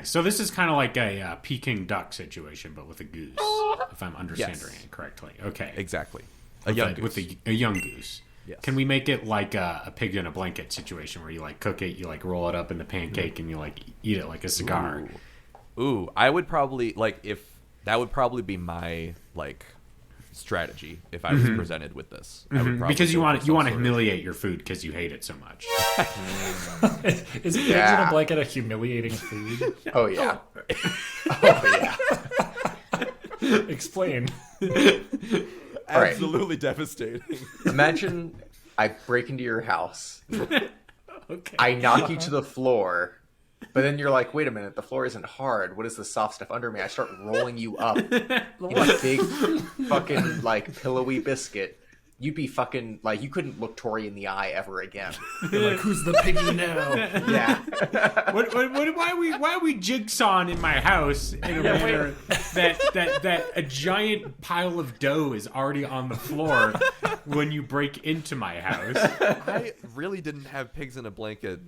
Nice. So this is kind of like a Peking duck situation, but with a goose, if I'm understanding it correctly. Okay. Exactly. With a young goose. Yes. Can we make it like a pig in a blanket situation where you like cook it, you like roll it up in the pancake, and you like eat it like a cigar? Ooh, I would probably that would probably be my like strategy if I was presented with this. I would Because you want to humiliate your food because you hate it so much. Is pigs in a blanket a humiliating food? Oh yeah. Explain. Absolutely devastating. Imagine I break into your house. Okay. I knock you to the floor, but then you're like, wait a minute, the floor isn't hard. What is the soft stuff under me? I start rolling you up in a big fucking like pillowy biscuit. You'd be fucking like, you couldn't look Tori in the eye ever again. You're like, who's the piggy now? Yeah. Why are we jigsawing in my house in a manner that a giant pile of dough is already on the floor when you break into my house? I really didn't have pigs in a blanket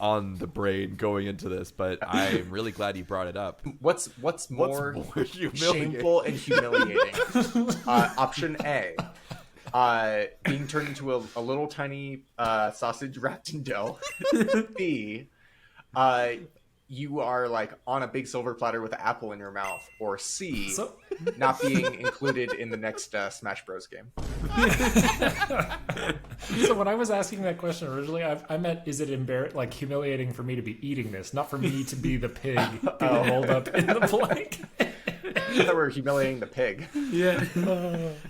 on the brain going into this, but I'm really glad you brought it up. What's more humiliating? shameful and humiliating? Option A. Being turned into a little tiny sausage wrapped in dough. B, you are like on a big silver platter with an apple in your mouth. Or C, not being included in the next Smash Bros. Game. So when I was asking that question originally, I meant, is it like humiliating for me to be eating this, not for me to be the pig being rolled up in the blanket? I thought we were humiliating the pig. Yeah.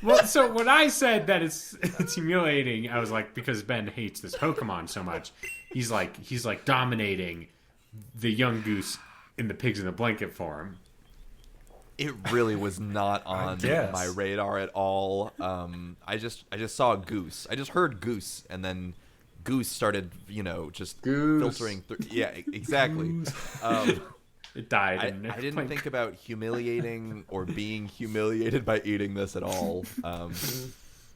Well, so when I said that it's humiliating, I was like, because Ben hates this Pokemon so much, he's like dominating the young goose in the pigs in the blanket form. It really was not on my radar at all. I just saw a goose. I just heard goose, and then goose started, just filtering through. Yeah, exactly. It died. I didn't think about humiliating or being humiliated by eating this at all.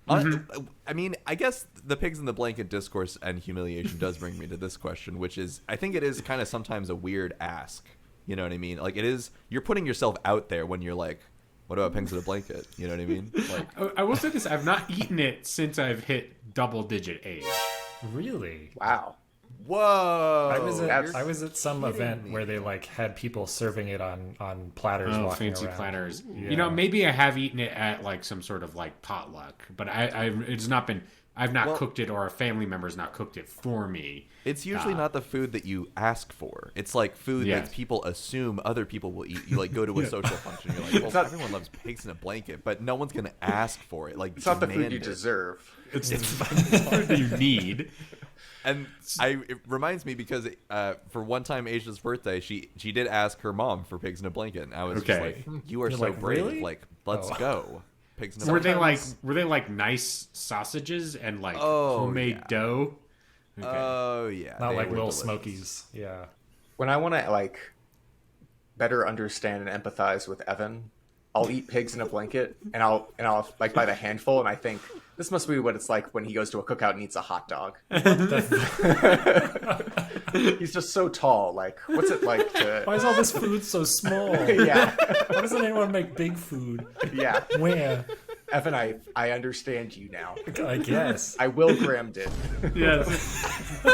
I mean, I guess the pigs in the blanket discourse and humiliation does bring me to this question, which is, I think it is kind of sometimes a weird ask. You know what I mean? Like, it is, you're putting yourself out there when you're like, what about pigs in a blanket? You know what I mean? Like, I will say this, I've not eaten it since I've hit double-digit age. Really? Wow. whoa! I was at some event where they like had people serving it on platters. Oh, walking fancy around. platters! Yeah. Maybe I have eaten it at like some sort of like potluck, but it's not been. I've not cooked it, or a family member's not cooked it for me. It's usually not the food that you ask for. It's like food that people assume other people will eat. You like go to a social function. You're like, well, everyone loves pigs in a blanket, but no one's gonna ask for it. Like, it's not the food you deserve. It's food that you need. And it reminds me because for one time Asia's birthday, she did ask her mom for pigs in a blanket, and I was just like, "You are so like, brave! really? Like, let's go." Pigs in a Were blanket. they like nice sausages and like Oh, homemade yeah. dough? Okay. Oh yeah, Not they like were Little delicious. Smokies. Yeah. When I want to like better understand and empathize with Evan, I'll eat pigs in a blanket, and I'll like by the handful, and I think this must be what it's like when he goes to a cookout and eats a hot dog. He's just so tall. Like, what's it like to? Why is all this food so small? Yeah, Why doesn't anyone make big food? yeah. Where? Evan, I understand you now. I guess. I will Grammed it. Yes.